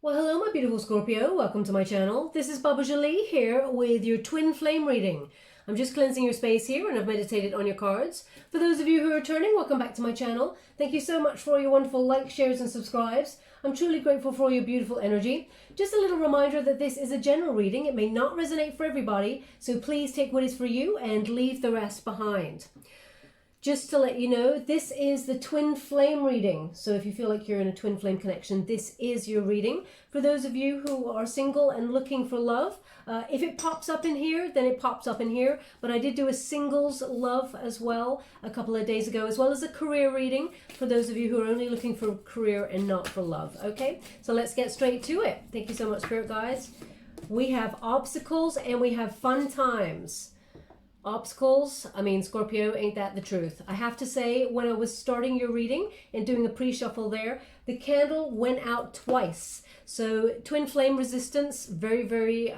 Well, hello, my beautiful Scorpio. Welcome to my channel. This is Baba Jolie here with your twin flame reading. I'm just cleansing your space here and I've meditated on your cards. For those of you who are returning, welcome back to my channel. Thank you so much for all your wonderful likes, shares and subscribes. I'm truly grateful for all your beautiful energy. Just a little reminder that this is a general reading. It may not resonate for everybody, so please take what is for you and leave the rest behind. Just to let you know, this is the twin flame reading. So if you feel like you're in a twin flame connection, this is your reading. For those of you who are single and looking for love, if it pops up in here, then it pops up in here. But I did do a singles love as well a couple of days ago, as well as a career reading for those of you who are only looking for career and not for love. Okay, so let's get straight to it. Thank you so much, Spirit Guides. We have obstacles and we have fun times. Obstacles, I mean, Scorpio, ain't that the truth? I have to say, when I was starting your reading and doing a pre-shuffle there, the candle went out twice. So twin flame resistance, very, very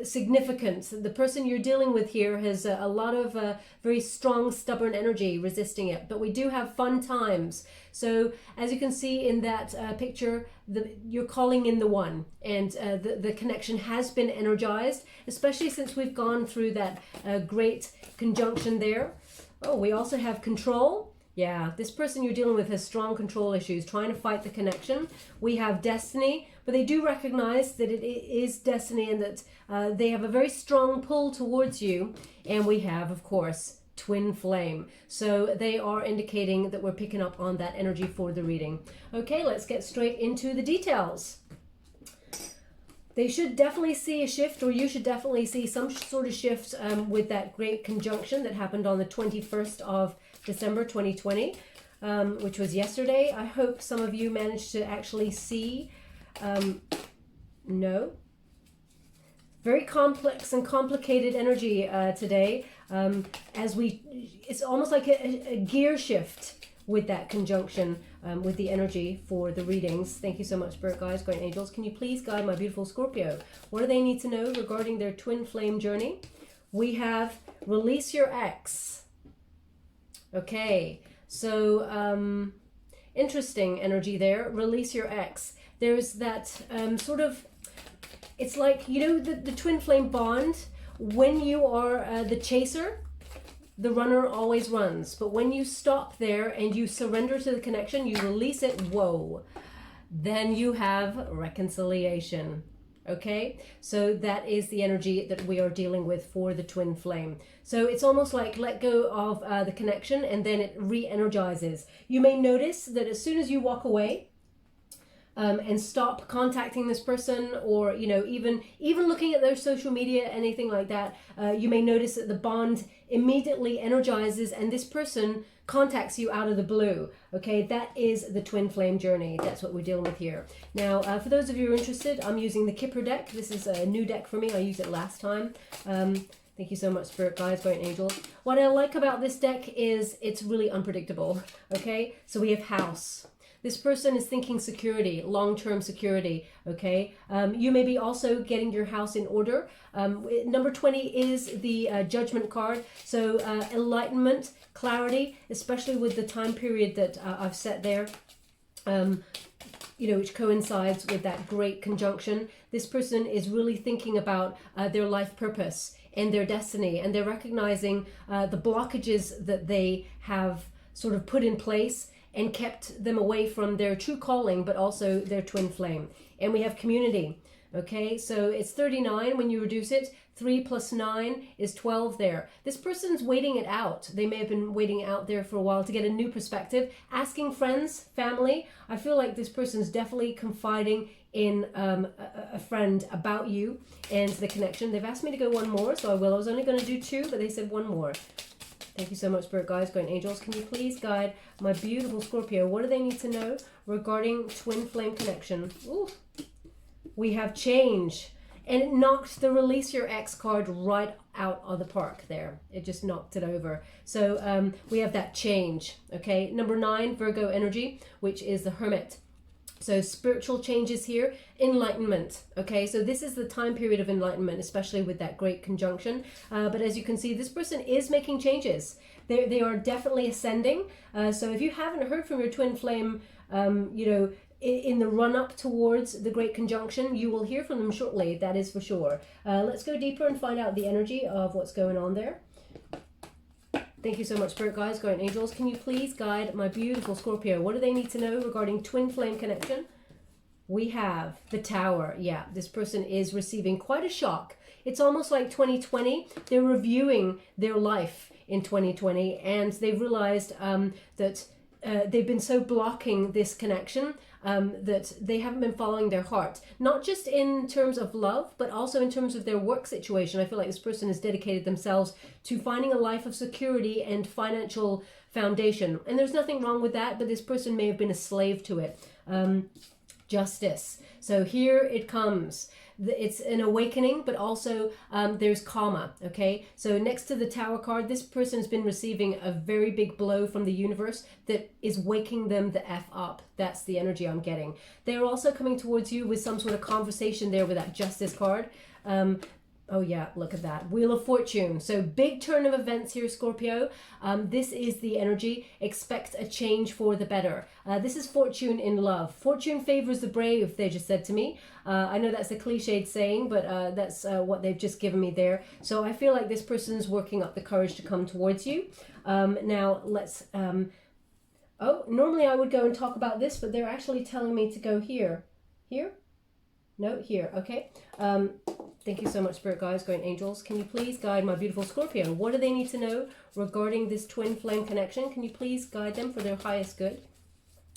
significant. The person you're dealing with here has a lot of very strong, stubborn energy resisting it. But we do have fun times. So as you can see in that picture, you're calling in the one, and the connection has been energized, especially since we've gone through that great conjunction there. Oh, we also have control. Yeah, this person you're dealing with has strong control issues, trying to fight the connection. We have destiny, but they do recognize that it is destiny and that they have a very strong pull towards you. And we have, of course, twin flame. So they are indicating that we're picking up on that energy for the reading. Okay, let's get straight into the details. They should definitely see a shift, or you should definitely see some sort of shift with that great conjunction that happened on the 21st of December 2020, which was yesterday. I hope some of you managed to actually see. No. Very complex and complicated energy today. It's almost like a gear shift with that conjunction with the energy for the readings. Thank you so much, Spirit Guides, Guardian Angels. Can you please guide my beautiful Scorpio? What do they need to know regarding their twin flame journey? We have release your ex. Okay, so interesting energy there. Release your ex. There's that sort of, it's like, you know, the twin flame bond. When you are the chaser, the runner always runs. But when you stop there and you surrender to the connection, you release it, whoa, then you have reconciliation. Okay, so that is the energy that we are dealing with for the twin flame. So it's almost like let go of the connection and then it re-energizes. You may notice that as soon as you walk away and stop contacting this person, or you know, even looking at their social media, anything like that, you may notice that the bond immediately energizes and this person contacts you out of the blue. Okay, that is the twin flame journey. That's what we're dealing with here. Now, for those of you who are interested, I'm using the Kipper deck. This is a new deck for me. I used it last time. Thank you so much, Spirit Guides, Guardian Angels. What I like about this deck is it's really unpredictable. Okay, so we have house. This person is thinking security, long-term security, okay? You may be also getting your house in order. Number 20 is the judgment card. So enlightenment, clarity, especially with the time period that I've set there, you know, which coincides with that great conjunction. This person is really thinking about their life purpose and their destiny, and they're recognizing the blockages that they have sort of put in place and kept them away from their true calling, but also their twin flame. And we have community. Okay, so it's 39 when you reduce it. 3 plus 9 is 12 there. This person's waiting it out. They may have been waiting out there for a while to get a new perspective, asking friends, family. I feel like this person's definitely confiding in a friend about you and the connection. They've asked me to go one more, so I will. I was only going to do 2, but they said one more. Thank you so much, Spirit Guides, Guardian Angels. Can you please guide my beautiful Scorpio? What do they need to know regarding twin flame connection? Ooh. We have change. And it knocked the release your ex card right out of the park there. It just knocked it over. So we have that change. Okay, number 9, Virgo energy, which is the Hermit. So spiritual changes here, enlightenment. Okay, so this is the time period of enlightenment, especially with that great conjunction. But as you can see, this person is making changes. They are definitely ascending. So if you haven't heard from your twin flame, you know, in the run-up towards the Great Conjunction. You will hear from them shortly, that is for sure. Let's go deeper and find out the energy of what's going on there. Thank you so much, Spirit Guides, Guardian Angels. Can you please guide my beautiful Scorpio? What do they need to know regarding twin flame connection? We have the Tower. Yeah, this person is receiving quite a shock. It's almost like 2020. They're reviewing their life in 2020, and they've realized that they've been so blocking this connection that they haven't been following their heart, not just in terms of love, but also in terms of their work situation. I feel like this person has dedicated themselves to finding a life of security and financial foundation. And there's nothing wrong with that, but this person may have been a slave to it. Justice. So here it comes. It's an awakening, but also there's karma, okay? So next to the Tower card, this person has been receiving a very big blow from the universe that is waking them the F up. That's the energy I'm getting. They're also coming towards you with some sort of conversation there with that Justice card. Oh yeah, look at that. Wheel of Fortune. So big turn of events here, Scorpio. This is the energy. Expect a change for the better. This is fortune in love. Fortune favors the brave, they just said to me. I know that's a cliched saying, but that's what they've just given me there. So I feel like this person's working up the courage to come towards you. Now let's... oh, normally I would go and talk about this, but they're actually telling me to go here. Here? No, here. Okay. Thank you so much, Spirit Guides, Guardian Angels. Can you please guide my beautiful Scorpio? What do they need to know regarding this twin flame connection? Can you please guide them for their highest good?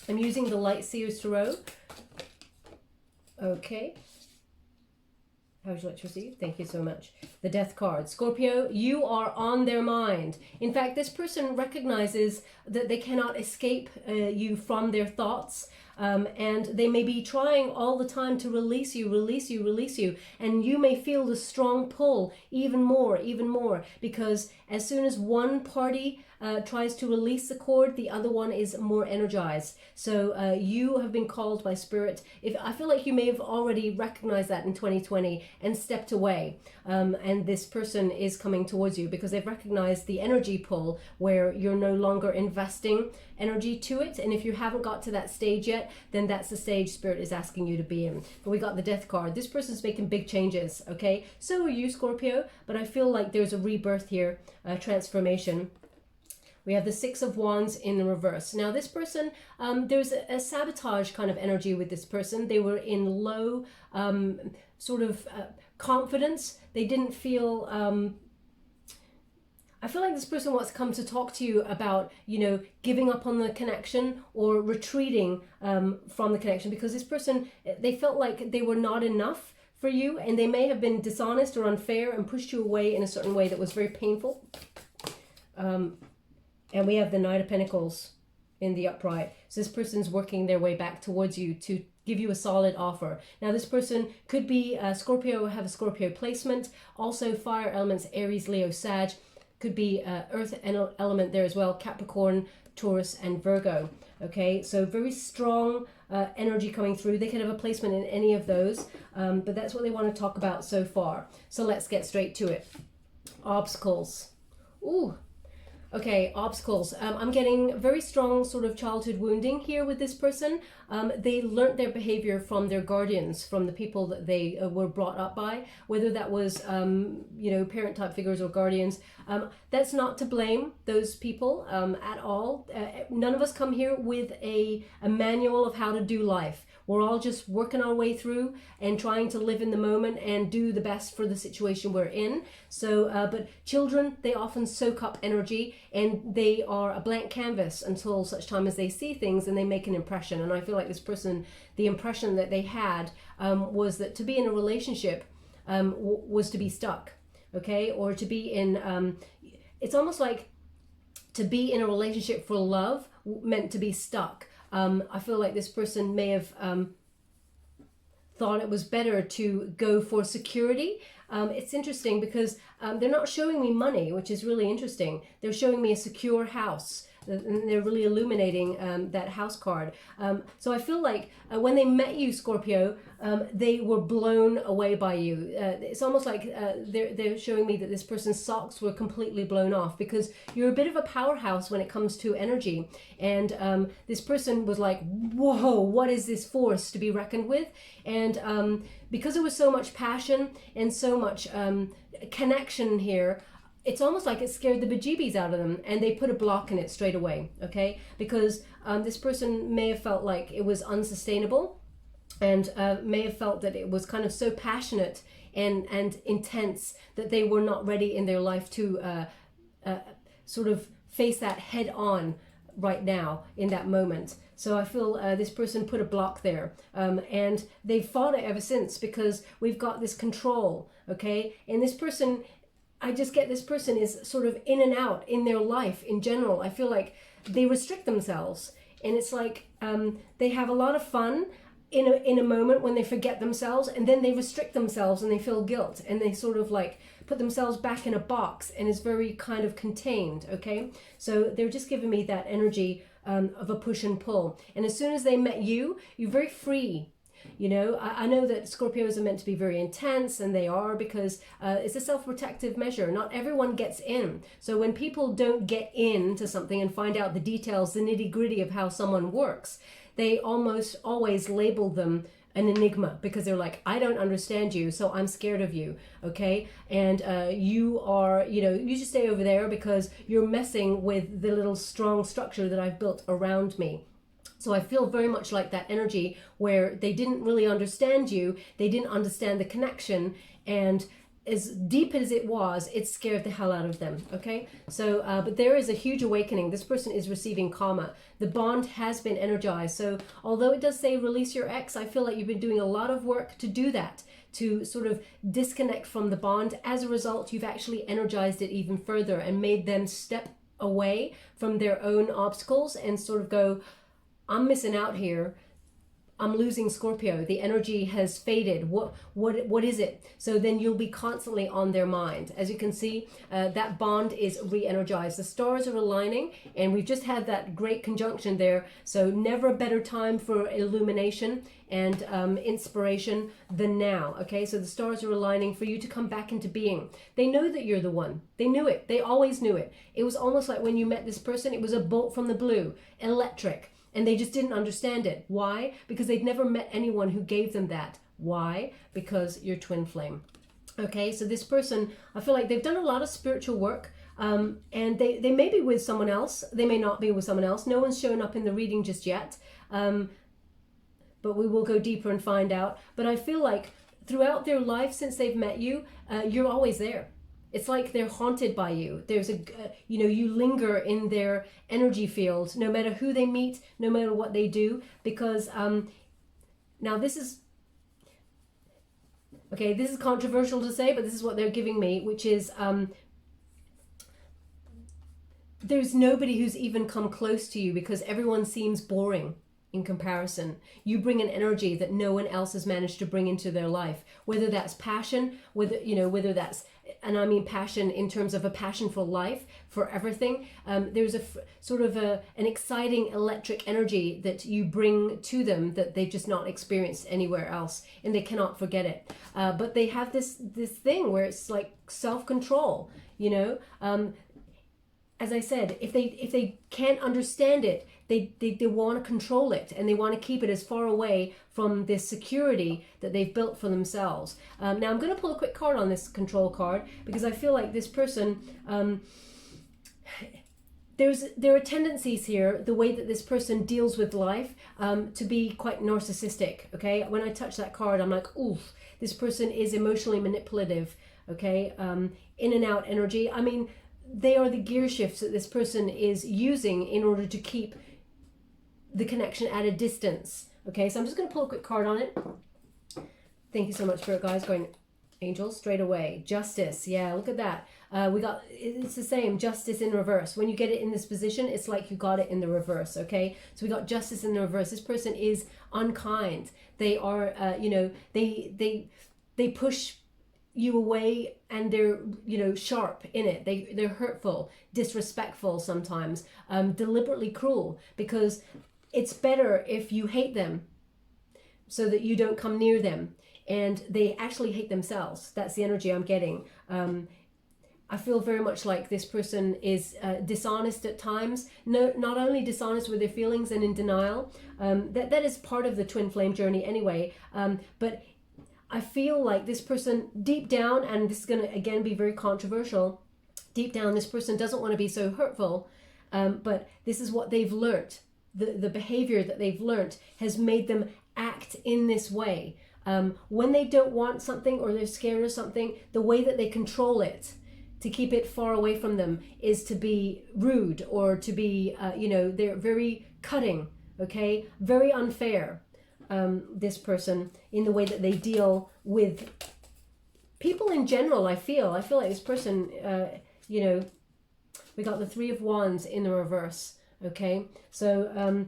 I'm using the Light Seers Tarot. Okay. How would you like to receive? Thank you so much. The Death card. Scorpio, you are on their mind. In fact, this person recognizes that they cannot escape you from their thoughts. And they may be trying all the time to release you, and you may feel the strong pull even more, because as soon as one party tries to release the cord, the other one is more energized. So you have been called by Spirit. I feel like you may have already recognized that in 2020 and stepped away, and this person is coming towards you because they've recognized the energy pull where you're no longer investing energy to it. And if you haven't got to that stage yet, then that's the stage Spirit is asking you to be in. But we got the Death card. This person's making big changes, okay? So are you, Scorpio, but I feel like there's a rebirth here, a transformation. We have the Six of Wands in the reverse. Now this person, there's a sabotage kind of energy with this person. They were in low sort of confidence. They didn't feel... I feel like this person wants to come to talk to you about, you know, giving up on the connection or retreating from the connection, because this person, they felt like they were not enough for you, and they may have been dishonest or unfair and pushed you away in a certain way that was very painful. And we have the Knight of Pentacles in the upright. So this person's working their way back towards you to give you a solid offer. Now this person could be Scorpio, have a Scorpio placement, also fire elements, Aries, Leo, Sag. Could be earth element there as well, Capricorn, Taurus, and Virgo. Okay, so very strong energy coming through. They could have a placement in any of those, but that's what they want to talk about so far. So let's get straight to it. Obstacles. Ooh. Okay, obstacles. I'm getting very strong sort of childhood wounding here with this person. They learnt their behavior from their guardians, from the people that they were brought up by, whether that was, you know, parent type figures or guardians. That's not to blame those people at all. None of us come here with a manual of how to do life. We're all just working our way through and trying to live in the moment and do the best for the situation we're in. So, but children, they often soak up energy, and they are a blank canvas until such time as they see things and they make an impression. And I feel like this person, the impression that they had was that to be in a relationship was to be stuck, okay? Or to be in, it's almost like to be in a relationship for love meant to be stuck. I feel like this person may have thought it was better to go for security. It's interesting because they're not showing me money, which is really interesting. They're showing me a secure house. and they're really illuminating that house card. So I feel like when they met you, Scorpio, they were blown away by you. It's almost like they're showing me that this person's socks were completely blown off, because you're a bit of a powerhouse when it comes to energy. And this person was like, whoa, what is this force to be reckoned with? And because there was so much passion and so much connection here, it's almost like it scared the bejeebies out of them, and they put a block in it straight away, okay? Because this person may have felt like it was unsustainable, and may have felt that it was kind of so passionate and intense that they were not ready in their life to sort of face that head on right now in that moment. So I feel this person put a block there, and they've fought it ever since, because we've got this control, okay? And this person, I just get this person is sort of in and out in their life in general. I feel like they restrict themselves, and it's like they have a lot of fun in a moment when they forget themselves, and then they restrict themselves and they feel guilt, and they sort of like put themselves back in a box and is very kind of contained, okay? So they're just giving me that energy of a push and pull. And as soon as they met you, you're very free. You know, I know that Scorpios are meant to be very intense, and they are, because it's a self-protective measure. Not everyone gets in. So when people don't get into something and find out the details, the nitty-gritty of how someone works, they almost always label them an enigma, because they're like, I don't understand you, so I'm scared of you, okay? And you are, you know, you just stay over there because you're messing with the little strong structure that I've built around me. So I feel very much like that energy where they didn't really understand you, they didn't understand the connection, and as deep as it was, it scared the hell out of them, okay? So, but there is a huge awakening. This person is receiving karma. The bond has been energized. So although it does say release your ex, I feel like you've been doing a lot of work to do that, to sort of disconnect from the bond. As a result, you've actually energized it even further and made them step away from their own obstacles and sort of go, I'm missing out here. I'm losing Scorpio. The energy has faded. What is it? So then you'll be constantly on their mind. As you can see, that bond is re-energized. The stars are aligning, and we've just had that great conjunction there. So never a better time for illumination and inspiration than now. Okay, so the stars are aligning for you to come back into being. They know that you're the one. They knew it. They always knew it. It was almost like when you met this person, it was a bolt from the blue, electric. And they just didn't understand it. Why? Because they'd never met anyone who gave them that. Why? Because you're twin flame. Okay, so this person, I feel like they've done a lot of spiritual work, and they may be with someone else. They may not be with someone else. No one's shown up in the reading just yet, but we will go deeper and find out. But I feel like throughout their life since they've met you, you're always there. It's like they're haunted by you. There's a, you know, you linger in their energy field, no matter who they meet, no matter what they do, because now this is, okay, this is controversial to say, but this is what they're giving me, which is there's nobody who's even come close to you, because everyone seems boring in comparison. You bring an energy that no one else has managed to bring into their life, whether that's passion, whether that's, and I mean passion in terms of a passion for life, for everything. There's a sort of an exciting electric energy that you bring to them that they've just not experienced anywhere else, and they cannot forget it. But they have this thing where it's like self-control, you know. As I said, if they can't understand it, they want to control it, and they want to keep it as far away from this security that they've built for themselves. Now I'm going to pull a quick card on this control card, because I feel like this person, there are tendencies here, the way that this person deals with life, to be quite narcissistic. Okay, when I touch that card, I'm like, oof, this person is emotionally manipulative. Okay, in and out energy. I mean, they are the gear shifts that this person is using in order to keep the connection at a distance. Okay, so I'm just going to pull a quick card on it. Thank you so much, Spirit guys. Going angels straight away. Justice. Yeah, look at that. We got, it's the same, justice in reverse. When you get it in this position, it's like you got it in the reverse. Okay, so we got justice in the reverse. This person is unkind. They are, they push you away, and they're, you know, sharp in it. They're hurtful, disrespectful sometimes, deliberately cruel, because it's better if you hate them so that you don't come near them, and they actually hate themselves. That's the energy I'm getting. I feel very much like this person is dishonest at times. No, not only dishonest with their feelings and in denial. That is part of the twin flame journey anyway. But I feel like this person deep down, and this is going to again be very controversial, deep down this person doesn't want to be so hurtful, but this is what they've learnt. The behavior that they've learnt has made them act in this way. When they don't want something or they're scared of something, the way that they control it to keep it far away from them is to be rude, or to be, you know, they're very cutting, okay? Very unfair, this person, in the way that they deal with people in general. I feel like this person, you know, we got the Three of Wands in the reverse, okay? So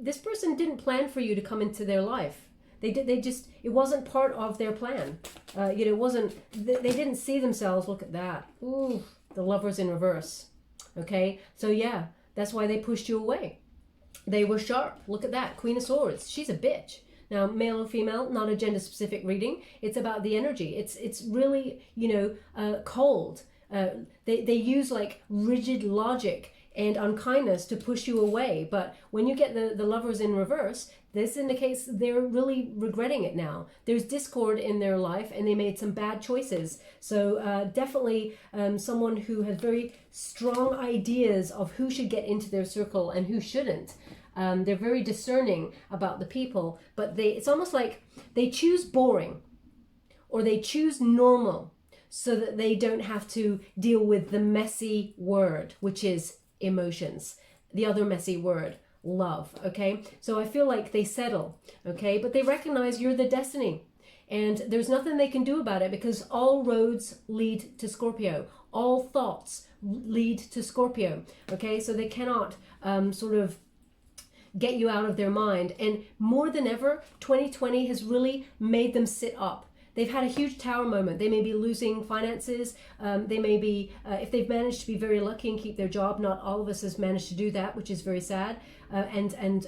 this person didn't plan for you to come into their life. They just, it wasn't part of their plan. You know, it wasn't, they didn't see themselves, look at that. Ooh, the Lovers in reverse. Okay, so yeah, that's why they pushed you away. They were sharp, look at that, Queen of Swords, she's a bitch. Now, male or female, not a gender specific reading, it's about the energy. It's really, you know, cold. They use like rigid logic and unkindness to push you away. But when you get the Lovers in reverse, this indicates they're really regretting it now. There's discord in their life, and they made some bad choices. So definitely someone who has very strong ideas of who should get into their circle and who shouldn't. They're very discerning about the people, but it's almost like they choose boring, or they choose normal, so that they don't have to deal with the messy word, which is emotions. The other messy word, love, okay? So I feel like they settle, okay? But they recognize you're the destiny, and there's nothing they can do about it, because all roads lead to Scorpio. All thoughts lead to Scorpio, okay? So they cannot sort of get you out of their mind. And more than ever, 2020 has really made them sit up. They've had a huge tower moment. They may be losing finances. They may be, if they've managed to be very lucky and keep their job, not all of us has managed to do that, which is very sad, and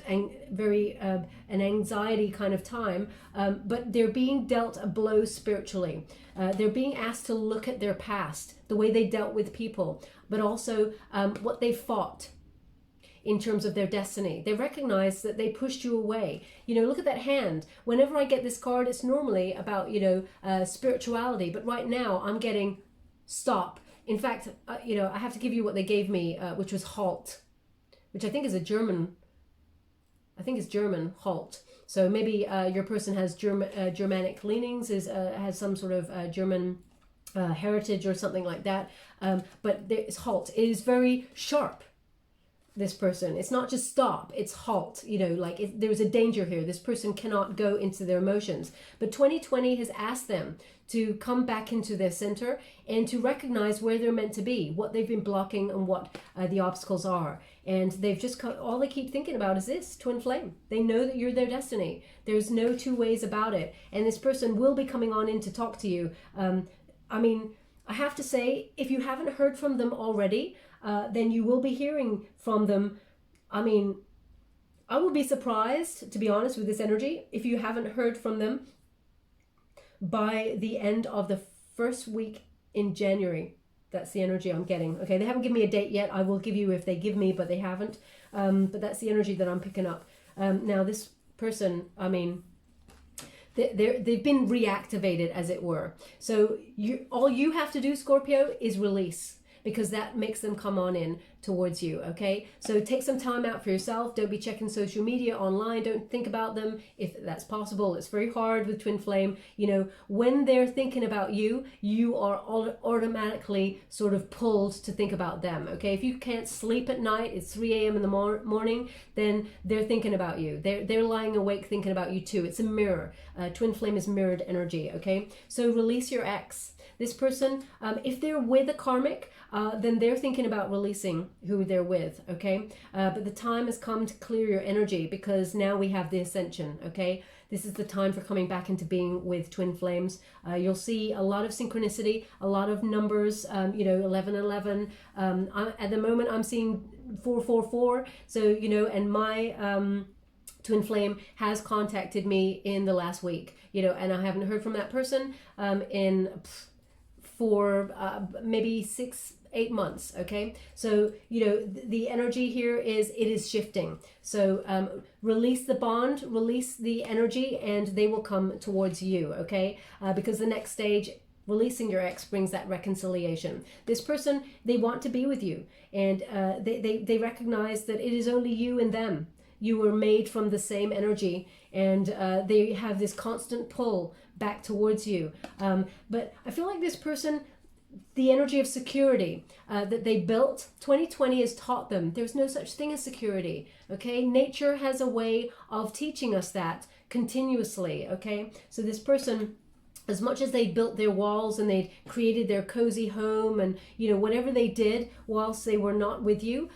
very an anxiety kind of time. But they're being dealt a blow spiritually. They're being asked to look at their past, the way they dealt with people, but also what they fought in terms of their destiny. They recognize that they pushed you away. You know, look at that hand. Whenever I get this card, it's normally about, you know, spirituality, but right now I'm getting stop. In fact, you know, I have to give you what they gave me, which was halt, which I think is a German, halt. So maybe your person has Germanic leanings, has some sort of German heritage or something like that. But it's halt. It is very sharp. This person, it's not just stop, it's halt, you know, like there's a danger here. This person cannot go into their emotions. But 2020 has asked them to come back into their center and to recognize where they're meant to be, what they've been blocking, and what the obstacles are. And they've just all they keep thinking about is this twin flame. They know that you're their destiny. There's no two ways about it. And this person will be coming on in to talk to you. I mean, I have to say, if you haven't heard from them already, then you will be hearing from them. I mean, I would be surprised, to be honest, with this energy, if you haven't heard from them by the end of the first week in January. That's the energy I'm getting. Okay, they haven't given me a date yet. I will give you if they give me, but they haven't. But that's the energy that I'm picking up. Now, this person, I mean, they've been reactivated, as it were. So all you have to do, Scorpio, is release, because that makes them come on in towards you, okay? So take some time out for yourself. Don't be checking social media online. Don't think about them if that's possible. It's very hard with twin flame. You know, when they're thinking about you, you are automatically sort of pulled to think about them, okay? If you can't sleep at night, it's 3 a.m. in the morning, then they're thinking about you. They're lying awake thinking about you too. It's a mirror. Twin flame is mirrored energy, okay? So release your ex. This person, if they're with a karmic, then they're thinking about releasing who they're with, okay? But the time has come to clear your energy, because now we have the ascension, okay? this is the time for coming back into being with twin flames. You'll see a lot of synchronicity, a lot of numbers, 1111. At the moment, I'm seeing 444. So, and my twin flame has contacted me in the last week, and I haven't heard from that person for maybe 6-8 months. Okay, so the energy here is it is shifting. So release the bond, release the energy, and they will come towards you. Okay, because the next stage, releasing your ex, brings that reconciliation. This person, they want to be with you, and they recognize that it is only you and them. You were made from the same energy, and they have this constant pull back towards you. But I feel like this person, the energy of security that they built, 2020 has taught them there's no such thing as security. Okay, nature has a way of teaching us that continuously. Okay, so this person, as much as they built their walls and they created their cozy home and whatever they did whilst they were not with you,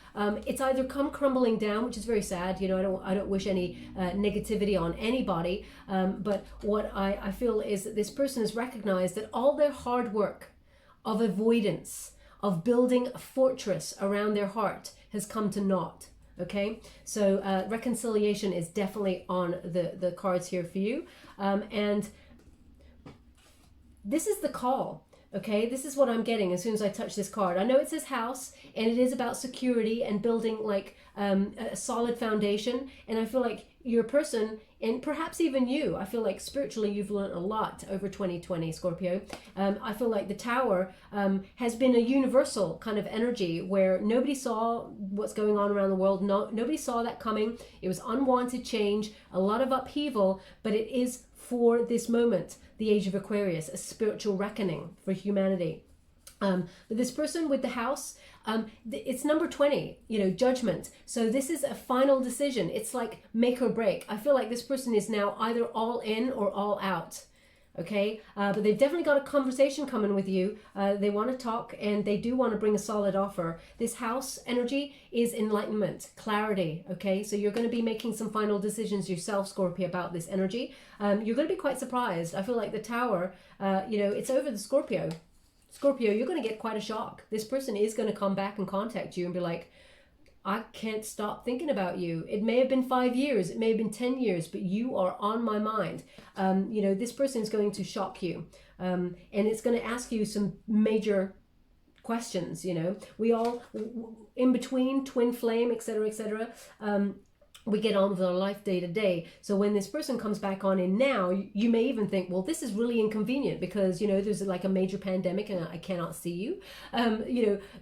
it's either come crumbling down, which is very sad. I don't wish any negativity on anybody, but what I feel is that this person has recognized that all their hard work of avoidance, of building a fortress around their heart, has come to naught. Okay, so reconciliation is definitely on the cards here for you, and this is the call. Okay, this is what I'm getting as soon as I touch this card. I know it says house, and it is about security and building like a solid foundation. And I feel like your person, and perhaps even you, I feel like spiritually you've learned a lot over 2020, Scorpio. I feel like the Tower has been a universal kind of energy where nobody saw what's going on around the world. Nobody saw that coming. It was unwanted change, a lot of upheaval, but it is for this moment, the age of Aquarius, a spiritual reckoning for humanity. But this person with the house, it's number 20, judgment. So this is a final decision. It's like make or break. I feel like this person is now either all in or all out. Okay, but they've definitely got a conversation coming with you. They want to talk, and they do want to bring a solid offer. This house energy is enlightenment, clarity. Okay, so you're going to be making some final decisions yourself, Scorpio, about this energy. You're going to be quite surprised. I feel like the Tower, it's over the Scorpio. Scorpio, you're going to get quite a shock. This person is going to come back and contact you and be like, I can't stop thinking about you. It may have been 5 years, it may have been 10 years, but you are on my mind. This person is going to shock you, and it's going to ask you some major questions. We all, in between twin flame, etc., we get on with our life day to day. So when this person comes back on in now, you may even think, well, this is really inconvenient because, there's like a major pandemic and I cannot see you,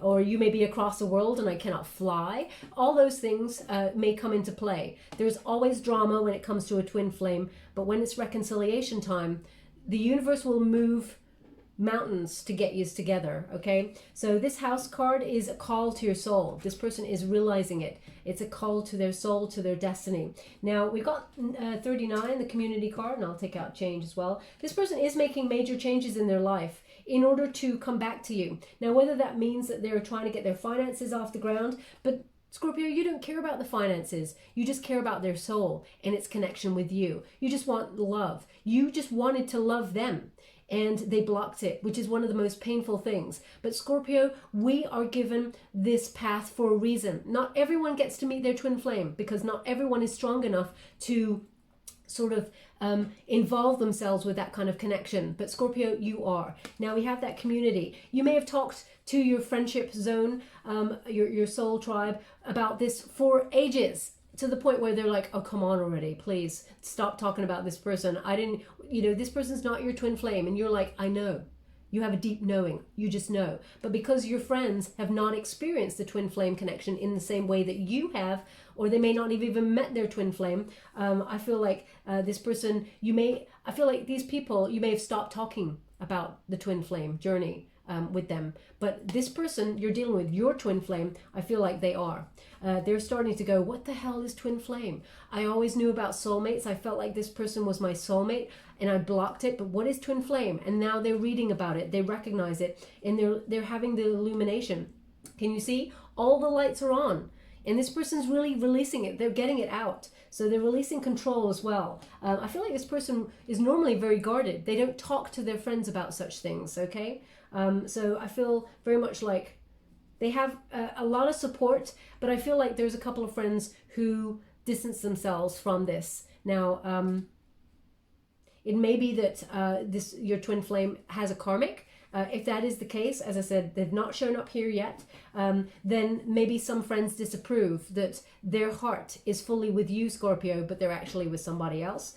or you may be across the world and I cannot fly. All those things may come into play. There's always drama when it comes to a twin flame, but when it's reconciliation time, the universe will move mountains to get you together. Okay, so this house card is a call to your soul. This person is realizing it. It's a call to their soul, to their destiny. Now we've got 39, the community card, and I'll take out change as well. This person is making major changes in their life in order to come back to you. Now whether that means that they're trying to get their finances off the ground, but Scorpio, you don't care about the finances. You just care about their soul and its connection with you. You just want love. You just wanted to love them, and they blocked it, which is one of the most painful things. But Scorpio, we are given this path for a reason. Not everyone gets to meet their twin flame because not everyone is strong enough to sort of involve themselves with that kind of connection. But Scorpio, you are. Now we have that community. You may have talked to your friendship zone, your soul tribe about this for ages, to the point where they're like, oh, come on already, please stop talking about this person. This person's not your twin flame. And you're like, I know. You have a deep knowing. You just know. But because your friends have not experienced the twin flame connection in the same way that you have, or they may not have even met their twin flame, I feel like this person, I feel like these people, you may have stopped talking about the twin flame journey with them. But this person you're dealing with, your twin flame, I feel like they are. They're starting to go, what the hell is twin flame? I always knew about soulmates. I felt like this person was my soulmate and I blocked it. But what is twin flame? And now they're reading about it. They recognize it, and they're having the illumination. Can you see? All the lights are on. And this person's really releasing it. They're getting it out. So they're releasing control as well. I feel like this person is normally very guarded. They don't talk to their friends about such things, okay? So I feel very much like they have a lot of support, but I feel like there's a couple of friends who distance themselves from this. Now, it may be that your twin flame has a karmic. If that is the case, as I said, they've not shown up here yet, then maybe some friends disapprove that their heart is fully with you, Scorpio, but they're actually with somebody else.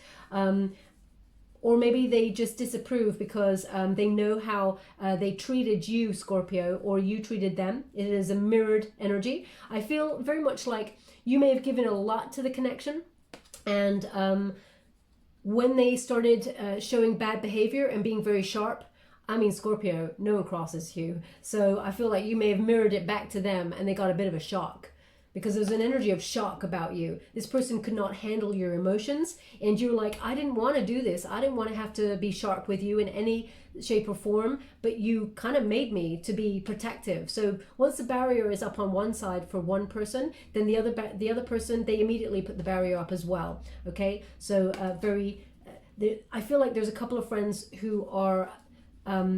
Or maybe they just disapprove because they know how they treated you, Scorpio, or you treated them. It is a mirrored energy. I feel very much like you may have given a lot to the connection, and when they started showing bad behavior and being very sharp, I mean, Scorpio, no one crosses you. So I feel like you may have mirrored it back to them and they got a bit of a shock because there's an energy of shock about you. This person could not handle your emotions and you're like, I didn't want to do this. I didn't want to have to be sharp with you in any shape or form, but you kind of made me to be protective. So once the barrier is up on one side for one person, then the other person, they immediately put the barrier up as well. Okay, so I feel like there's a couple of friends who are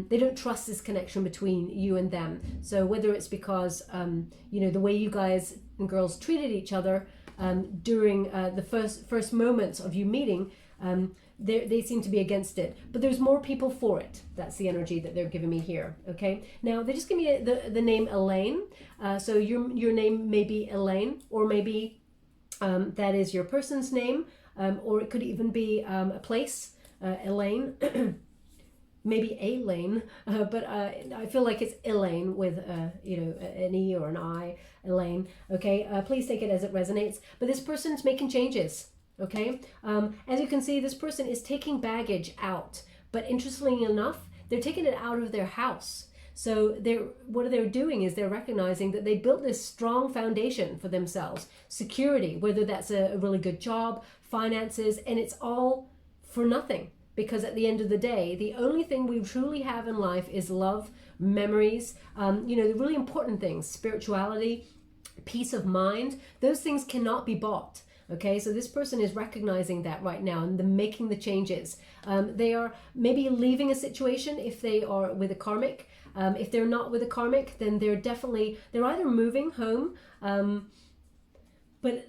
they don't trust this connection between you and them. So whether it's because the way you guys and girls treated each other during the first moments of you meeting, they seem to be against it. But there's more people for it. That's the energy that they're giving me here. Okay. Now they just give me the name Elaine. So your name may be Elaine, or maybe that is your person's name, or it could even be a place, Elaine. Maybe Elaine, but I feel like it's Elaine with an E or an I, Elaine. Okay, please take it as it resonates. But this person's making changes. Okay, as you can see, this person is taking baggage out. But interestingly enough, they're taking it out of their house. So what they're doing is they're recognizing that they built this strong foundation for themselves, security, whether that's a really good job, finances, and it's all for nothing. Because at the end of the day, the only thing we truly have in life is love, memories, the really important things, spirituality, peace of mind. Those things cannot be bought. Okay, so this person is recognizing that right now and they're making the changes. They are maybe leaving a situation if they are with a karmic. If they're not with a karmic, then they're either moving home, but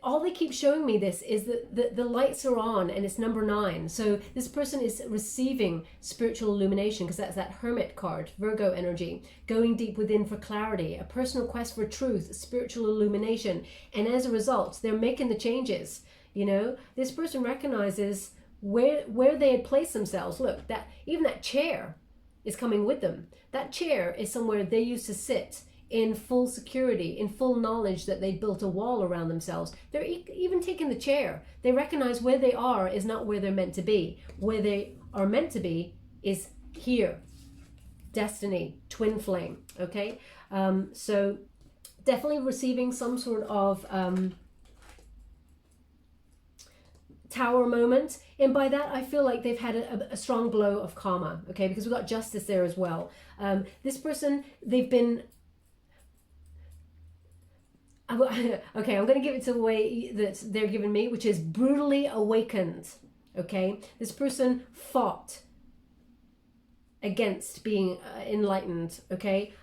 all they keep showing me this is that the lights are on and it's number 9. So this person is receiving spiritual illumination because that's that Hermit card, Virgo energy, going deep within for clarity, a personal quest for truth, spiritual illumination. And as a result, they're making the changes. This person recognizes where they had placed themselves. Look, even that chair is coming with them. That chair is somewhere they used to sit in full security, in full knowledge that they built a wall around themselves. They're even taking the chair. They recognize where they are is not where they're meant to be. Where they are meant to be is here. Destiny, twin flame, okay? So definitely receiving some sort of tower moment. And by that, I feel like they've had a strong blow of karma, okay? Because we've got justice there as well. This person, they've been... Okay, I'm going to give it to the way that they're giving me, which is brutally awakened. Okay, this person fought against being enlightened. Okay,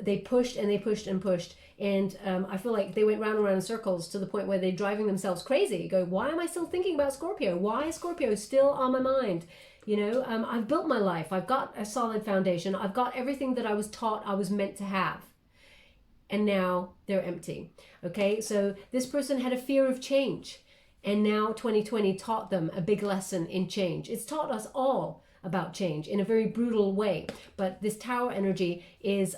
they pushed and they pushed and pushed, and I feel like they went round and round in circles to the point where they're driving themselves crazy. Go, why am I still thinking about Scorpio? Why is Scorpio still on my mind? I've built my life. I've got a solid foundation. I've got everything that I was taught I was meant to have. And now they're empty. Okay, so this person had a fear of change, and now 2020 taught them a big lesson in change. It's taught us all about change in a very brutal way, but this tower energy is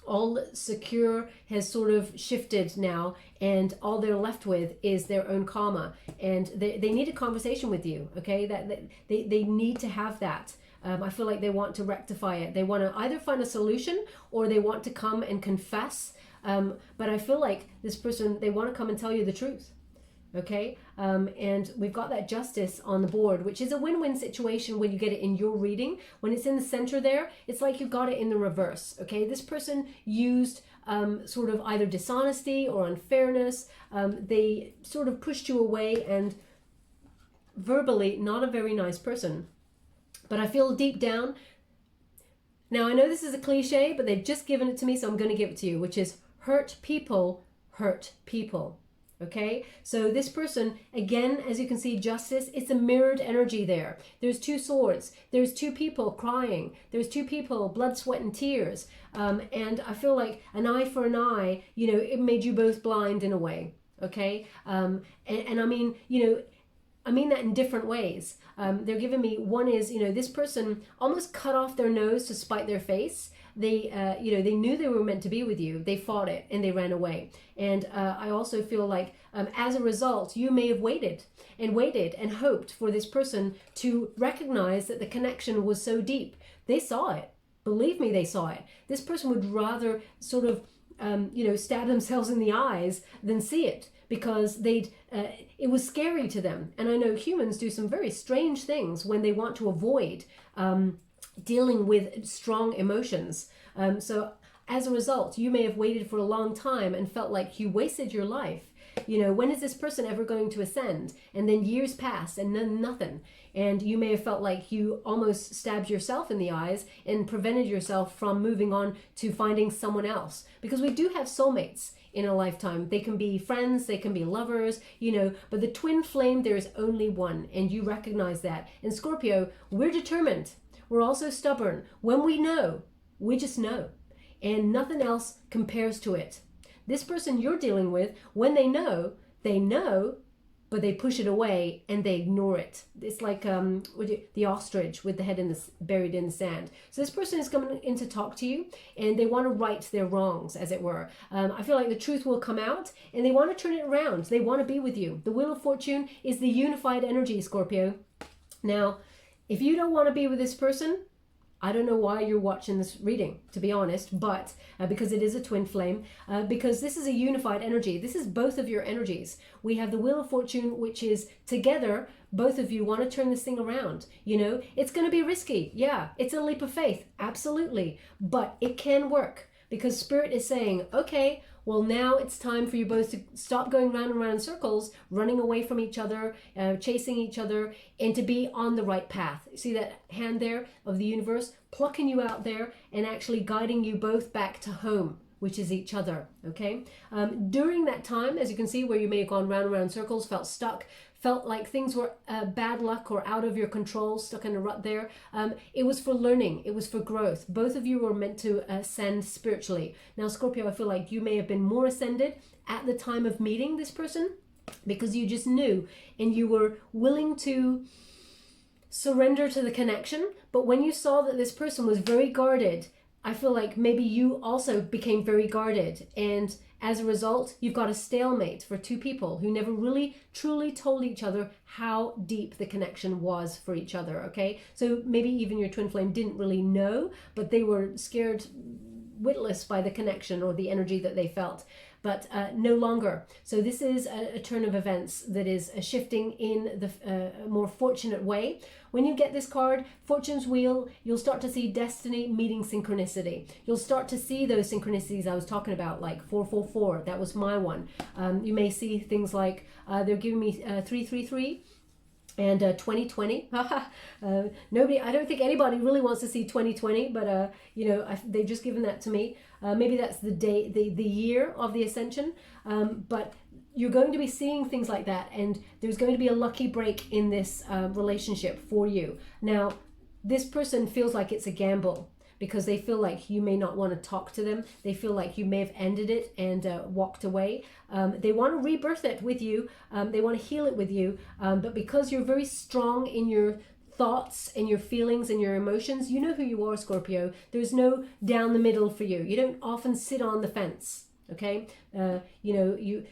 all secure, has sort of shifted now, and all they're left with is their own karma, and they need a conversation with you. Okay, that they need to have that. I feel like they want to rectify it. They want to either find a solution or they want to come and confess. But I feel like this person, they want to come and tell you the truth. Okay, and we've got that Justice on the board, which is a win-win situation when you get it in your reading. When it's in the center there, it's like you got it in the reverse. Okay, this person used sort of either dishonesty or unfairness. They sort of pushed you away, and verbally not a very nice person. But I feel deep down, now I know this is a cliche, but they've just given it to me, so I'm going to give it to you, which is hurt people hurt people. Okay, so this person, again, as you can see, Justice, it's a mirrored energy there. There's two swords. There's two people crying. There's two people, blood, sweat, and tears. And I feel like an eye for an eye, you know, it made you both blind in a way. Okay, and I mean, you know, I mean that in different ways. They're giving me, one is, you know, this person almost cut off their nose to spite their face. They, you know, they knew they were meant to be with you. They fought it and they ran away. And I also feel like as a result, you may have waited and hoped for this person to recognize that the connection was so deep. They saw it. Believe me, they saw it. This person would rather sort of, you know, stab themselves in the eyes than see it, because it was scary to them. And I know humans do some very strange things when they want to avoid dealing with strong emotions. So as a result, you may have waited for a long time and felt like you wasted your life. You know, when is this person ever going to ascend? And then years pass and then nothing. And you may have felt like you almost stabbed yourself in the eyes and prevented yourself from moving on to finding someone else. Because we do have soulmates in a lifetime. They can be friends, they can be lovers, you know, but the twin flame, there is only one, and you recognize that. And Scorpio, we're determined. We're also stubborn. When we know, we just know, and nothing else compares to it. This person you're dealing with, when they know, but they push it away and they ignore it. It's like the ostrich with the head buried in the sand. So this person is coming in to talk to you, and they want to right their wrongs, as it were. I feel like the truth will come out, and they want to turn it around. They want to be with you. The Wheel of Fortune is the unified energy, Scorpio. Now, if you don't want to be with this person, I don't know why you're watching this reading, to be honest, but because it is a twin flame, because this is a unified energy. This is both of your energies. We have the Wheel of Fortune, which is together, both of you want to turn this thing around. You know, it's going to be risky. Yeah, it's a leap of faith. Absolutely. But it can work, because Spirit is saying, okay, well, now it's time for you both to stop going round and round in circles, running away from each other, chasing each other, and to be on the right path. See that hand there of the universe plucking you out there and actually guiding you both back to home, which is each other, okay? During that time, as you can see, where you may have gone round and round in circles, felt stuck, felt like things were bad luck or out of your control, stuck in a rut there. It was for learning. It was for growth. Both of you were meant to ascend spiritually. Now, Scorpio, I feel like you may have been more ascended at the time of meeting this person, because you just knew and you were willing to surrender to the connection. But when you saw that this person was very guarded, I feel like maybe you also became very guarded, and as a result, you've got a stalemate for two people who never really truly told each other how deep the connection was for each other, okay? So maybe even your twin flame didn't really know, but they were scared witless by the connection or the energy that they felt. But no longer. So this is a turn of events that is shifting in the more fortunate way. When you get this card, Fortune's Wheel, you'll start to see destiny meeting synchronicity. You'll start to see those synchronicities I was talking about, like 444. That was my one. You may see things like they're giving me 333. And 2020, nobody, I don't think anybody really wants to see 2020, but you know, they've just given that to me. Maybe that's the day, the year of the ascension, but you're going to be seeing things like that, and there's going to be a lucky break in this relationship for you. Now, this person feels like it's a gamble, because they feel like you may not want to talk to them. They feel like you may have ended it and walked away. They want to rebirth it with you. They want to heal it with you. But because you're very strong in your thoughts and your feelings and your emotions, you know who you are, Scorpio. There's no down the middle for you. You don't often sit on the fence, okay? You know,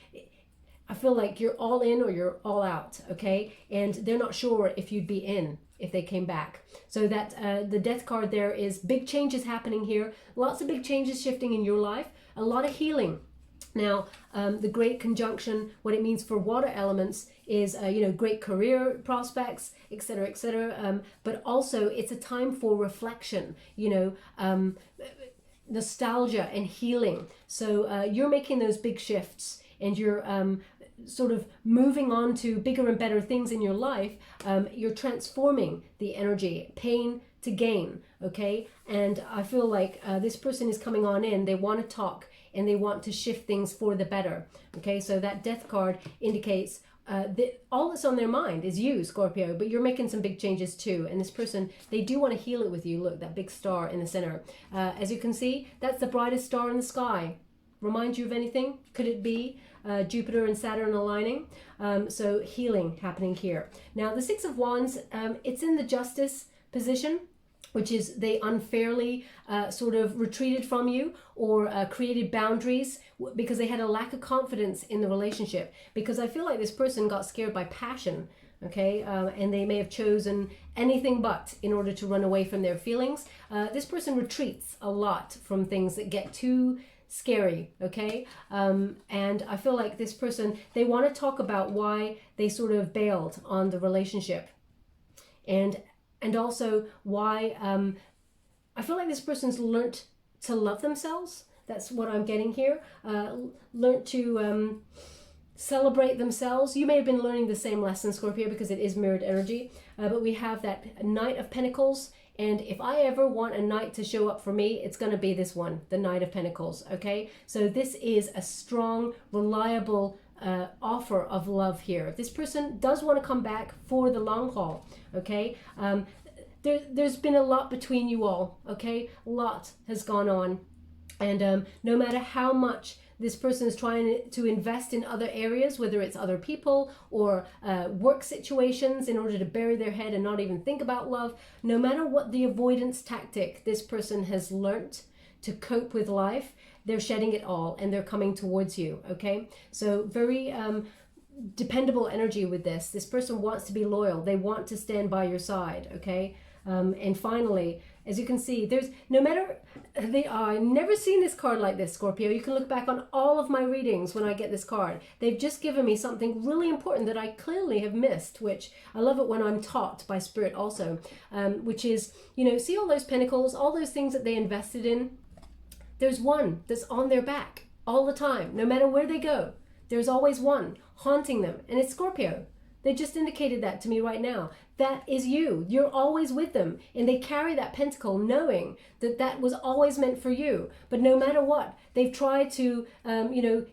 I feel like you're all in or you're all out, okay? And they're not sure if you'd be in if they came back. So that the death card there is big changes happening here. Lots of big changes shifting in your life. A lot of healing. Now, the great conjunction, what it means for water elements is, great career prospects, etc., etc. But also it's a time for reflection, nostalgia and healing. So you're making those big shifts, and you're sort of moving on to bigger and better things in your life. You're transforming the energy, pain to gain, okay? And I feel like this person is coming on in. They want to talk and they want to shift things for the better, okay? So that death card indicates that all that's on their mind is you, Scorpio, but you're making some big changes too. And this person, they do want to heal it with you. Look, that big star in the center. As you can see, that's the brightest star in the sky. Remind you of anything? Could it be Jupiter and Saturn aligning? So healing happening here. Now, the Six of Wands, it's in the Justice position, which is they unfairly sort of retreated from you or created boundaries because they had a lack of confidence in the relationship. Because I feel like this person got scared by passion, okay? And they may have chosen anything but in order to run away from their feelings. This person retreats a lot from things that get too scary, okay? And I feel like this person, they want to talk about why they sort of bailed on the relationship. And also why I feel like this person's learnt to love themselves. That's what I'm getting here. Learnt to celebrate themselves. You may have been learning the same lesson, Scorpio, because it is mirrored energy. But we have that Knight of Pentacles. And if I ever want a knight to show up for me, it's going to be this one, the Knight of Pentacles, okay? So this is a strong, reliable offer of love here. This person does want to come back for the long haul, okay? There's been a lot between you all, okay? A lot has gone on. And no matter how much this person is trying to invest in other areas, whether it's other people or work situations in order to bury their head and not even think about love, no matter what the avoidance tactic this person has learnt to cope with life, they're shedding it all and they're coming towards you, okay? So very dependable energy with this. This person wants to be loyal. They want to stand by your side, okay? And finally, as you can see, there's no matter I've never seen this card like this, Scorpio. You can look back on all of my readings when I get this card. They've just given me something really important that I clearly have missed, which I love it when I'm taught by Spirit also, which is, see all those pentacles, all those things that they invested in. There's one that's on their back all the time, no matter where they go. There's always one haunting them, and it's Scorpio. They just indicated that to me right now. That is you. You're always with them. And they carry that pentacle knowing that that was always meant for you. But no matter what, they've tried to,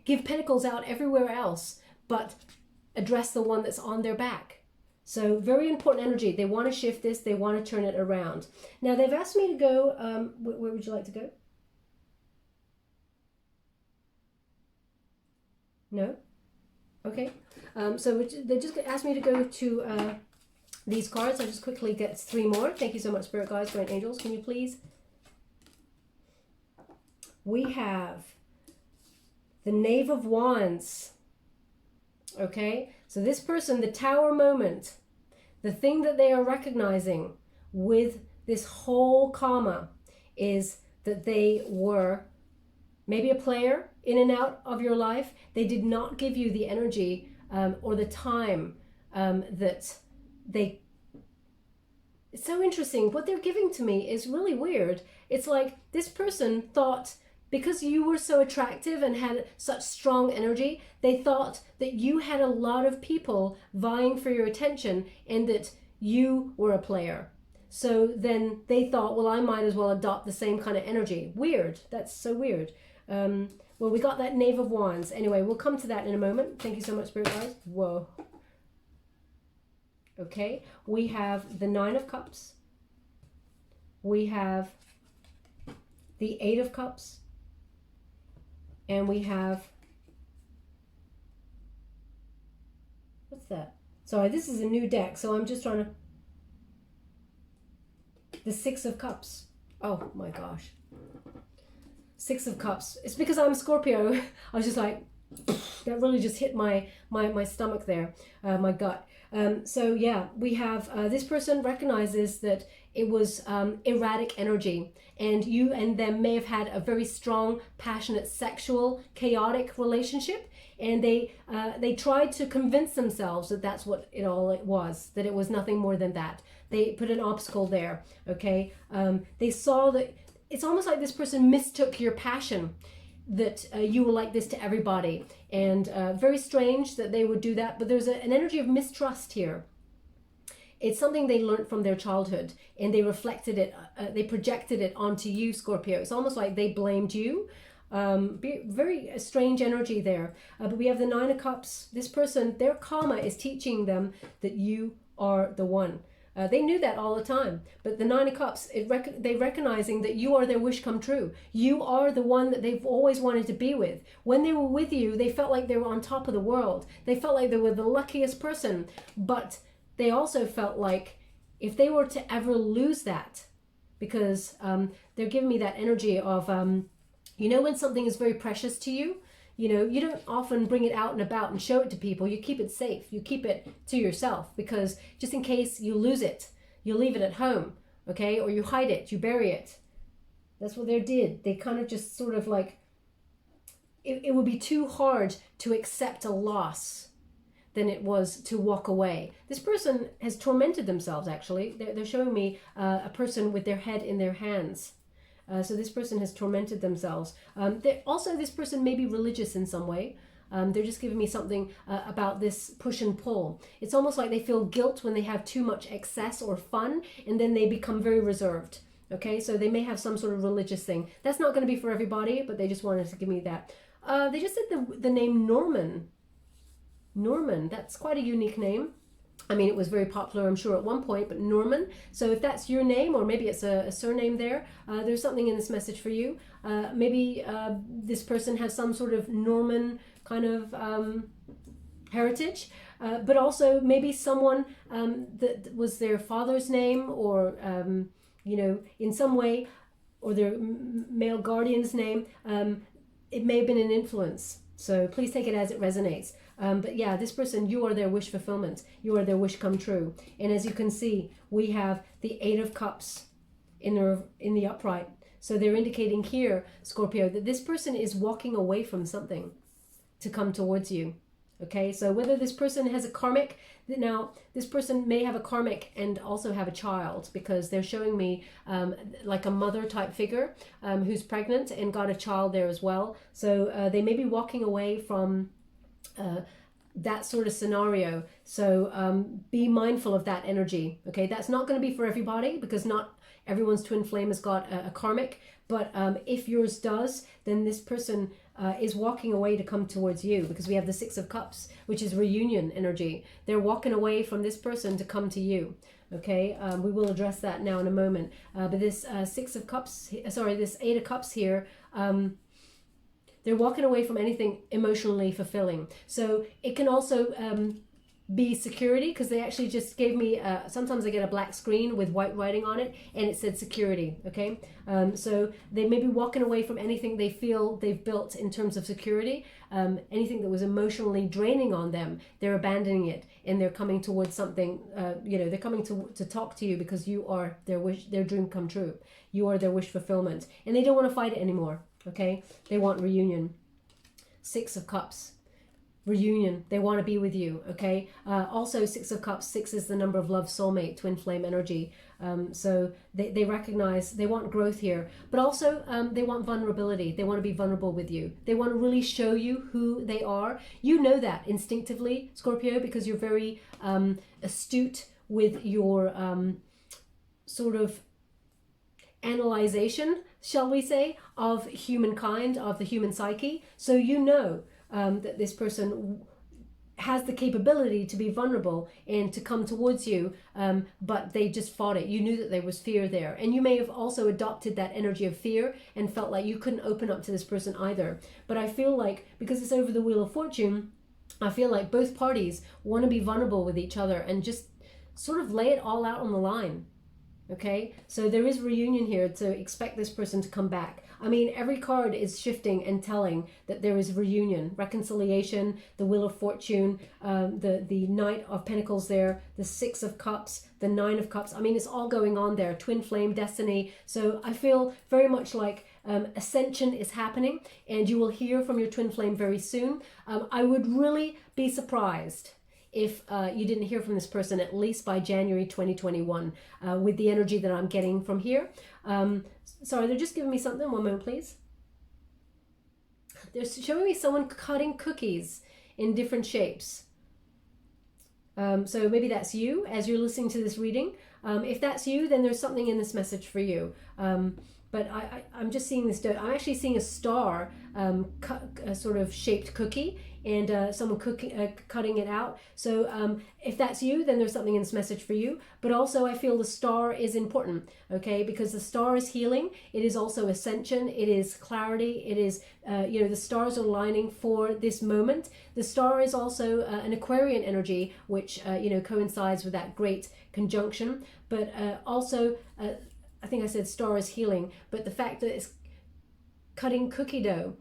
give pentacles out everywhere else, but address the one that's on their back. So very important energy. They want to shift this. They want to turn it around. Now, they've asked me to go, where would you like to go? No? Okay. So they just asked me to go to these cards. I'll just quickly get 3 more. Thank you so much, Spirit Guides, Guardian Angels. Can you please? We have the Knave of Wands. Okay. So this person, the Tower moment, the thing that they are recognizing with this whole karma is that they were maybe a player in and out of your life. They did not give you the energy or the time that they... It's so interesting. What they're giving to me is really weird. It's like this person thought, because you were so attractive and had such strong energy, they thought that you had a lot of people vying for your attention and that you were a player. So then they thought, well, I might as well adopt the same kind of energy. Weird. That's so weird. Well, we got that Knave of Wands. Anyway, we'll come to that in a moment. Thank you so much, Spirit Guides. Whoa. Okay, we have the 9 of Cups. We have the 8 of Cups. And we have... What's that? Sorry, this is a new deck, so I'm just trying to... The 6 of Cups. Oh my gosh. 6 of Cups. It's because I'm Scorpio. I was just like, that really just hit my stomach there, my gut. So yeah, we have this person recognizes that it was erratic energy, and you and them may have had a very strong, passionate, sexual, chaotic relationship, and they tried to convince themselves that that's what it was, that it was nothing more than that. They put an obstacle there. Okay, they saw that it's almost like this person mistook your passion, that you were like this to everybody, and very strange that they would do that, but there's an energy of mistrust here. It's something they learned from their childhood, and they reflected it, they projected it onto you, Scorpio. It's almost like they blamed you. Very strange energy there. But we have the Nine of Cups. This person, their karma is teaching them that you are the one. They knew that all the time, but the Nine of Cups, they recognizing that you are their wish come true. You are the one that they've always wanted to be with. When they were with you, they felt like they were on top of the world. They felt like they were the luckiest person, but they also felt like if they were to ever lose that, because they're giving me that energy of, you know, when something is very precious to you, you know, you don't often bring it out and about and show it to people. You keep it safe. You keep it to yourself, because just in case you lose it, you leave it at home, okay? Or you hide it, you bury it. That's what they did. They kind of just sort of like, it would be too hard to accept a loss than it was to walk away. This person has tormented themselves, actually. They're showing me a person with their head in their hands. So this person has tormented themselves. Also, this person may be religious in some way. They're just giving me something about this push and pull. It's almost like they feel guilt when they have too much excess or fun, and then they become very reserved. Okay, so they may have some sort of religious thing. That's not going to be for everybody, but they just wanted to give me that. They just said the name Norman. Norman, that's quite a unique name. I mean, it was very popular, I'm sure, at one point, but Norman. So if that's your name, or maybe it's a surname there, there's something in this message for you. Maybe this person has some sort of Norman kind of heritage, but also maybe someone that was their father's name, or, you know, in some way, or their male guardian's name. It may have been an influence. So please take it as it resonates. But yeah, this person, you are their wish fulfillment. You are their wish come true. And as you can see, we have the Eight of Cups in the upright. So they're indicating here, Scorpio, that this person is walking away from something to come towards you. Okay, so whether this person has a karmic, now this person may have a karmic and also have a child, because they're showing me like a mother type figure who's pregnant and got a child there as well. So they may be walking away from that sort of scenario. So be mindful of that energy. Okay, that's not going to be for everybody, because not everyone's twin flame has got a karmic, but if yours does, then this person is walking away to come towards you, because we have the Six of Cups, which is reunion energy. They're walking away from this person to come to you. Okay, we will address that now in a moment. But this Six of Cups, sorry, this Eight of Cups here, they're walking away from anything emotionally fulfilling. So it can also be security, because they actually just gave me, sometimes I get a black screen with white writing on it, and it said security, okay? So they may be walking away from anything they feel they've built in terms of security, anything that was emotionally draining on them, they're abandoning it, and they're coming towards something, you know, they're coming to talk to you, because you are their wish, their dream come true. You are their wish fulfillment, and they don't want to fight it anymore, okay? They want reunion. Six of Cups. Reunion, they want to be with you, okay? Also, Six of Cups, 6 is the number of love, soulmate, twin flame energy. So they recognize, they want growth here, but also they want vulnerability. They want to be vulnerable with you. They want to really show you who they are. You know that instinctively, Scorpio, because you're very astute with your sort of analyzation, shall we say, of humankind, of the human psyche. So you know that this person has the capability to be vulnerable and to come towards you, but they just fought it. You knew that there was fear there, and you may have also adopted that energy of fear and felt like you couldn't open up to this person either. But I feel like, because it's over the Wheel of Fortune, I feel like both parties want to be vulnerable with each other and just sort of lay it all out on the line. Okay, so there is reunion here, to expect this person to come back. I mean, every card is shifting and telling that there is reunion, reconciliation, the Wheel of Fortune, the Knight of Pentacles there, the Six of Cups, the Nine of Cups. I mean, it's all going on there. Twin flame, destiny. So I feel very much like ascension is happening, and you will hear from your twin flame very soon. I would really be surprised if you didn't hear from this person at least by January 2021 with the energy that I'm getting from here. Sorry, they're just giving me something. One moment, please. They're showing me someone cutting cookies in different shapes. So maybe that's you as you're listening to this reading. If that's you, then there's something in this message for you. But I'm just seeing this. I'm actually seeing a star, sort of shaped cookie, and someone cutting it out. So if that's you, then there's something in this message for you. But also, I feel the star is important, okay? Because the star is healing. It is also ascension. It is clarity. It is, the stars are aligning for this moment. The star is also an Aquarian energy, which coincides with that great conjunction. But also, I think I said star is healing, but the fact that it's cutting cookie dough,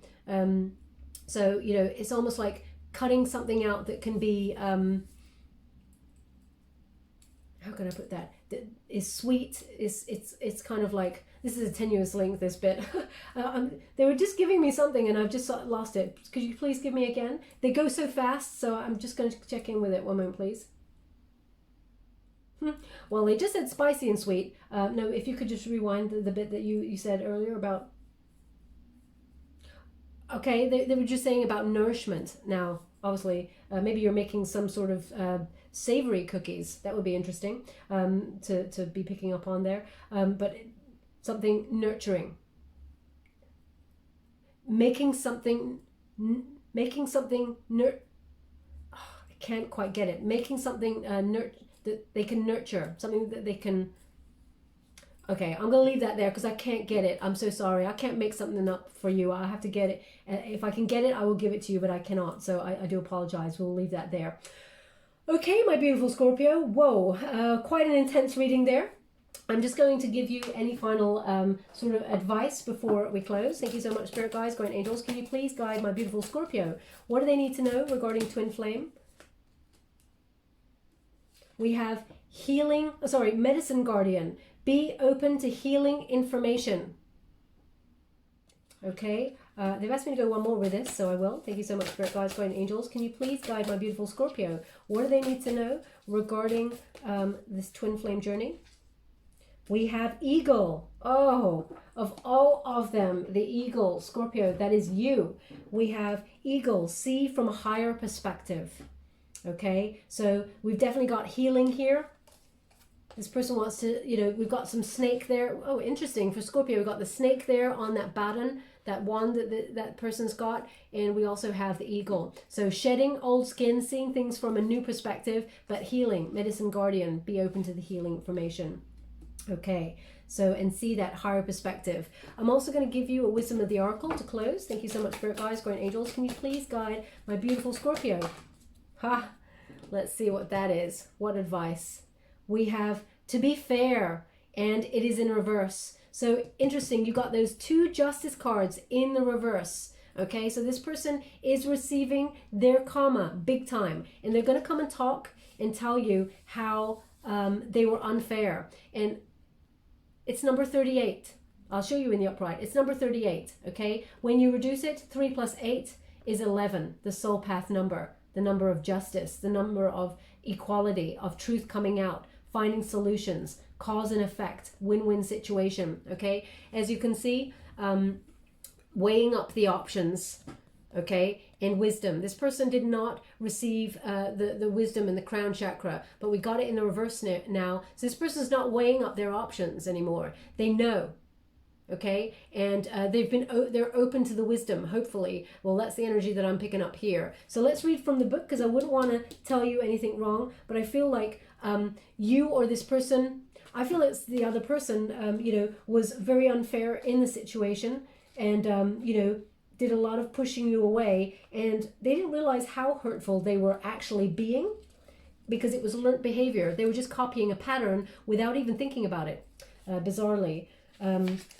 so it's almost like cutting something out that can be, how can I put that is sweet. It's kind of like, this is a tenuous link, this bit. They were just giving me something and I've just lost it. Could you please give me again? They go so fast, so I'm just going to check in with it. One moment, please. Well, they just said spicy and sweet. No, if you could just rewind the bit that you said earlier about... Okay, they were just saying about nourishment now, obviously. Maybe you're making some sort of savory cookies. That would be interesting to be picking up on there. But something nurturing. Making something... I can't quite get it. Making something that they can nurture, something that they can... Okay, I'm going to leave that there because I can't get it. I'm so sorry. I can't make something up for you. I have to get it. If I can get it, I will give it to you, but I cannot. So I do apologize. We'll leave that there. Okay, my beautiful Scorpio. Whoa, quite an intense reading there. I'm just going to give you any final sort of advice before we close. Thank you so much, Spirit Guides, Guardian Angels. Can you please guide my beautiful Scorpio? What do they need to know regarding Twin Flame? We have Medicine Guardian. Be open to healing information. Okay, they've asked me to go one more with this, so I will. Thank you so much, Spirit Guides, Guardian Angels. Can you please guide my beautiful Scorpio? What do they need to know regarding this twin flame journey? We have Eagle. Oh, of all of them, the Eagle, Scorpio, that is you. We have Eagle, see from a higher perspective. Okay, so we've definitely got healing here. This person wants to, we've got some snake there. Oh, interesting. For Scorpio, we've got the snake there on that baton, that wand that person's got. And we also have the eagle. So shedding old skin, seeing things from a new perspective, but healing. Medicine Guardian, be open to the healing information. Okay, so and see that higher perspective. I'm also going to give you a Wisdom of the Oracle to close. Thank you so much, Spirit Guides, Guardian Angels. Can you please guide my beautiful Scorpio? Ha! Let's see what that is. What advice? We have to be fair, and it is in reverse. So interesting, you got those two Justice cards in the reverse. Okay, so this person is receiving their karma big time, and they're going to come and talk and tell you how they were unfair. And it's number 38. I'll show you in the upright. It's number 38. Okay, when you reduce it, 3 plus 8 is 11, the soul path number. The number of justice, the number of equality, of truth coming out, finding solutions, cause and effect, win-win situation, okay? As you can see, weighing up the options, okay, in wisdom. This person did not receive the wisdom in the crown chakra, but we got it in the reverse now. So this person's not weighing up their options anymore. They know. Okay, and they're open to the wisdom, hopefully. Well, that's the energy that I'm picking up here. So let's read from the book, because I wouldn't want to tell you anything wrong, but I feel like you or this person, I feel it's the other person, was very unfair in the situation, and did a lot of pushing you away, and they didn't realize how hurtful they were actually being, because it was learnt behavior. They were just copying a pattern without even thinking about it, bizarrely.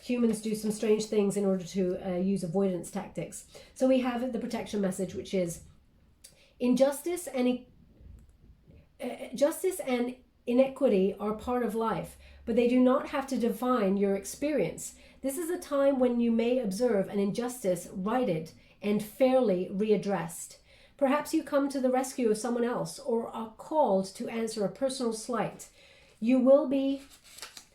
humans do some strange things in order to use avoidance tactics. So we have the protection message, which is injustice and justice and inequity are part of life, but they do not have to define your experience. This is a time when you may observe an injustice righted and fairly readdressed. Perhaps you come to the rescue of someone else or are called to answer a personal slight. You will be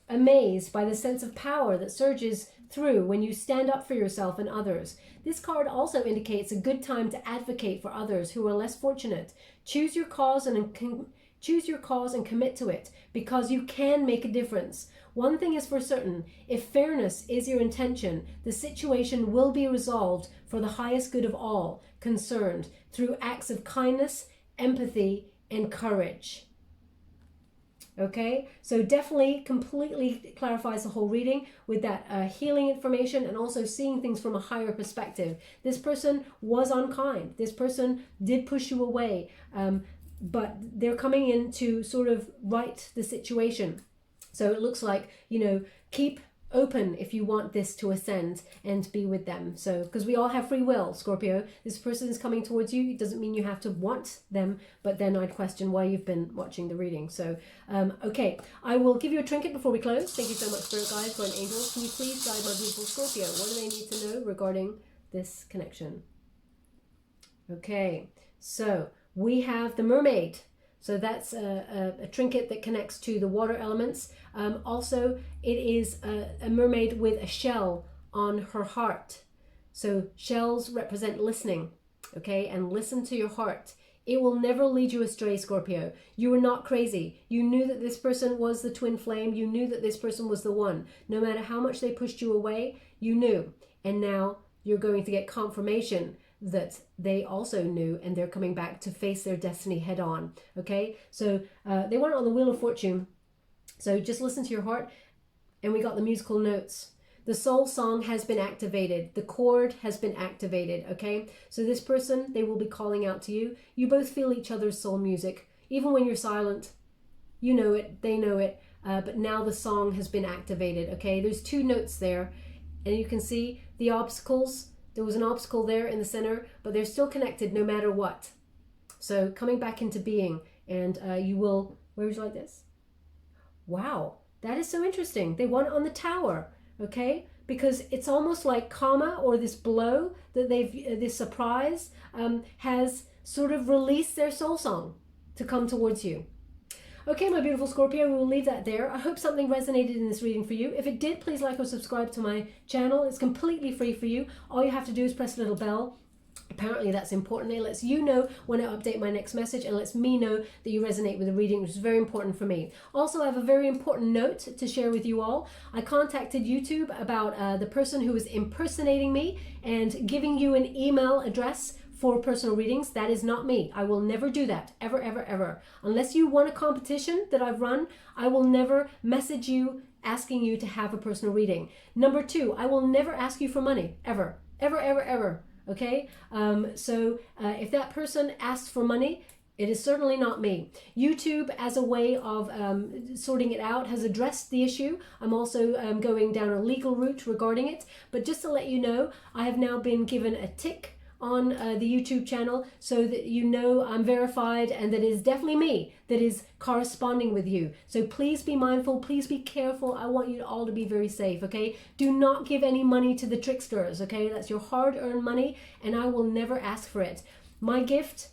amazed by the sense of power that surges through when you stand up for yourself and others. This card also indicates a good time to advocate for others who are less fortunate. Choose your cause and commit to it, because you can make a difference. One thing is for certain: if fairness is your intention, the situation will be resolved for the highest good of all concerned through acts of kindness, empathy, and courage. Okay, so definitely completely clarifies the whole reading with that healing information, and also seeing things from a higher perspective. This person was unkind. This person did push you away, but they're coming in to sort of right the situation. So it looks like, you know, keep open if you want this to ascend and be with them. So, because we all have free will, Scorpio. This person is coming towards you. It doesn't mean you have to want them, but then I'd question why you've been watching the reading. So, okay, I will give you a trinket before we close. Thank you so much, Spirit Guides, for an angel. Can you please guide my beautiful Scorpio? What do they need to know regarding this connection? Okay, so we have the mermaid. So that's a trinket that connects to the water elements. Also, it is a mermaid with a shell on her heart. So shells represent listening, okay? And listen to your heart. It will never lead you astray, Scorpio. You were not crazy. You knew that this person was the twin flame. You knew that this person was the one. No matter how much they pushed you away, you knew. And now you're going to get confirmation that they also knew, and they're coming back to face their destiny head on. Okay, so they want it on the Wheel of Fortune. So just listen to your heart. And we got the musical notes. The soul song has been activated. The chord has been activated. Okay, so this person, they will be calling out to you. You both feel each other's soul music, even when you're silent. You know it, they know it, but now the song has been activated. Okay, there's two notes there, and you can see the obstacles. There was an obstacle there in the center, but they're still connected no matter what. So coming back into being, and you will, where would you like this? Wow, that is so interesting. They want it on the tower, okay? Because it's almost like karma, or this blow that this surprise has sort of released their soul song to come towards you. Okay, my beautiful Scorpio, we will leave that there. I hope something resonated in this reading for you. If it did, please like or subscribe to my channel. It's completely free for you. All you have to do is press the little bell. Apparently that's important. It lets you know when I update my next message, and lets me know that you resonate with the reading, which is very important for me. Also, I have a very important note to share with you all. I contacted YouTube about the person who was impersonating me and giving you an email address for personal readings. That is not me. I will never do that. Ever, ever, ever. Unless you won a competition that I've run, I will never message you asking you to have a personal reading. Number two, I will never ask you for money. Ever. Ever, ever, ever. Okay? So if that person asks for money, it is certainly not me. YouTube, as a way of sorting it out, has addressed the issue. I'm also going down a legal route regarding it. But just to let you know, I have now been given a tick on the YouTube channel, so that you know I'm verified, and that it is definitely me that is corresponding with you. So please be mindful, please be careful. I want you all to be very safe, okay? Do not give any money to the tricksters, okay? That's your hard-earned money, and I will never ask for it. My gift,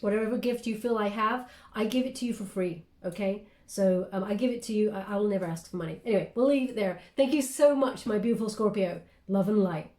whatever gift you feel I have, I give it to you for free, okay? So I give it to you. I will never ask for money. Anyway, we'll leave it there. Thank you so much, my beautiful Scorpio. Love and light.